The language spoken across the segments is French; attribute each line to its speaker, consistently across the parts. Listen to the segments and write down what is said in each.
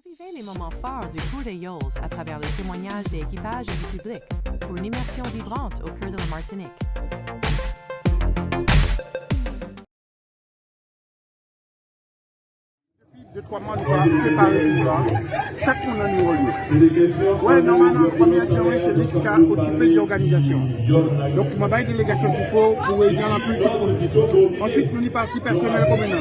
Speaker 1: Vivez les moments forts du Cours des Yoles à travers les témoignages des équipages et du public pour une immersion vibrante au cœur de la Martinique.
Speaker 2: Depuis 2-3 mois, nous avons préparé tout ça. Chaque monde a un nouveau lieu. Ouais, normalement, la première journée, c'est lui qui a occupé de l'organisation. Donc, il m'a pas une délégation qu'il faut pour aider dans la politique politique. Ensuite, nous sommes partis personnel communal.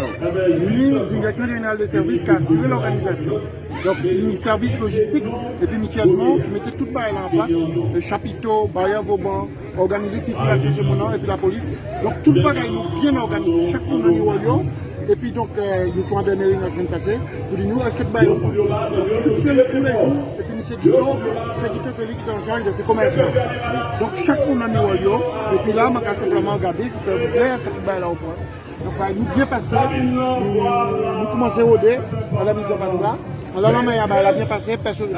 Speaker 2: Nous sommes direction générale de service qui a assuré l'organisation. Donc, il y a service logistique et puis mutuellement, qui mettait tout le bail en place, le chapiteau, barrière Vauban, organiser circulation de mon nom et puis la police. Donc, tout le bail est bien organisé. Chaque monde a un nouveau lieu. Et puis donc, il faut en donner une en train de passer. Pour dire, nous, est-ce que tu bailles au fond? Tout seul tous les jours. Et puis, c'est Guito, c'est lui qui est en charge de ses commerçants. Donc, chaque monde a mis au lieu. Et puis là, on va simplement regarder, si tu peux vous faire, que tu bailles là au point. Donc, nous bien passé. Nous commençons à rôder à la mise en place là. Alors là, elle a bien passé. Personne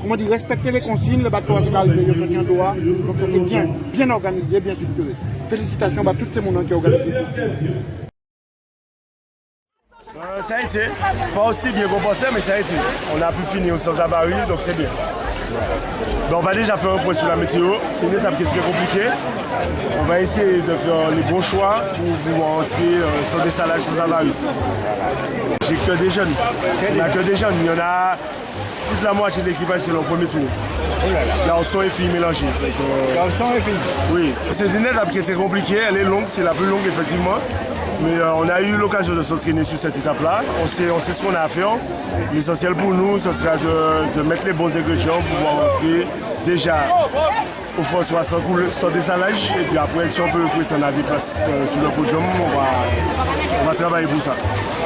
Speaker 2: comment dire, respecter les consignes, le bateau a arrivé, il sorti en doigt. Donc, c'était bien organisé, bien structuré. Félicitations à tous ces gens qui ont organisé.
Speaker 3: Ça a été, pas aussi bien qu'on pensait, mais ça a été. On a pu finir sans avarie, donc c'est bien. Donc on va déjà faire un point sur la météo. C'est une étape qui est très compliquée. On va essayer de faire les bons choix pour pouvoir entrer sans dessalage, sans avarie. J'ai que des jeunes. Il n'y a que des jeunes. Il y en a toute la moitié de l'équipage, c'est leur premier tour. Garçons et filles mélangés.
Speaker 2: Garçons et filles.
Speaker 3: Oui. C'est une étape qui est très compliquée. Elle est longue, c'est la plus longue effectivement. Mais on a eu l'occasion de s'entraîner sur cette étape-là. On sait ce qu'on a à faire. L'essentiel pour nous, ce sera de mettre les bons ingrédients pour pouvoir entrer déjà au fond soit sans dessalage. Et puis après, si on peut prétendre des places sur le podium, on va travailler pour ça.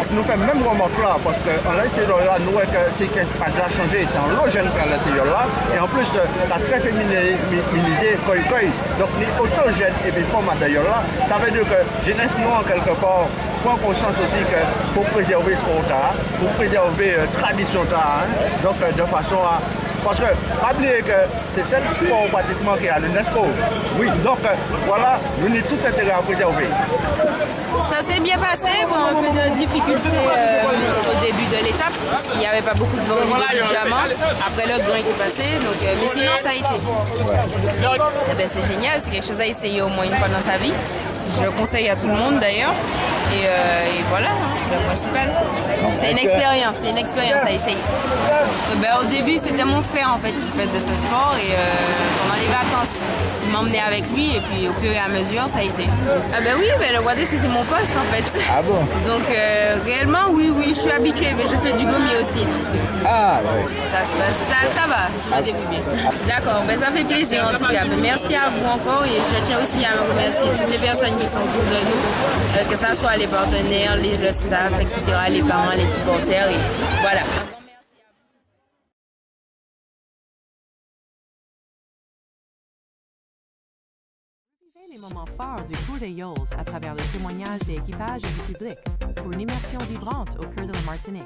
Speaker 4: Ça nous fait même remarque là, parce qu'on a essayé de là, nous, c'est qu'il n'y a pas de changé, c'est un lot jeune qui a essayé là. Et en plus, ça a très féminisé, coï. Donc, autant jeune et puis format d'ailleurs là, ça veut dire que jeunesse noire, quelque part, prend conscience aussi que pour préserver ce qu'on a, pour préserver la tradition, donc de façon à. Parce que, pas oublier que c'est seul sport pratiquement qui est à l'UNESCO. Oui. Donc, voilà, nous avons tout intérêt à préserver.
Speaker 5: Ça s'est bien passé, bon, un peu de difficulté au début de l'étape, parce qu'il n'y avait pas beaucoup de vent au niveau du diamant. Après le grain qui est passé, donc, mais sinon ça a été. Eh ben, c'est génial, c'est quelque chose à essayer au moins une fois dans sa vie. Je conseille à tout le monde d'ailleurs. Et voilà, c'est le principal. C'est une expérience à essayer. Ben, au début, c'était mon frère en fait qui faisait ce sport et pendant les vacances, il m'emmenait avec lui et puis au fur et à mesure, ça a été. Ah ben oui, ben, le water c'était mon poste en fait.
Speaker 4: Ah bon?
Speaker 5: Donc réellement, oui, je suis habituée, mais je fais du gommier aussi.
Speaker 4: Ah ouais.
Speaker 5: Ça se passe, ça va, je me débrouille bien. D'accord, ben, ça fait plaisir en tout cas. Ben, merci à vous encore et je tiens aussi à remercier toutes les personnes qui sont autour de nous, que ce soit les partenaires, le staff, etc., les parents, les supporters, et voilà.
Speaker 1: Vivez les moments forts du Cours des Yoles à travers les témoignages des équipages et du public pour une immersion vibrante au cœur de la Martinique.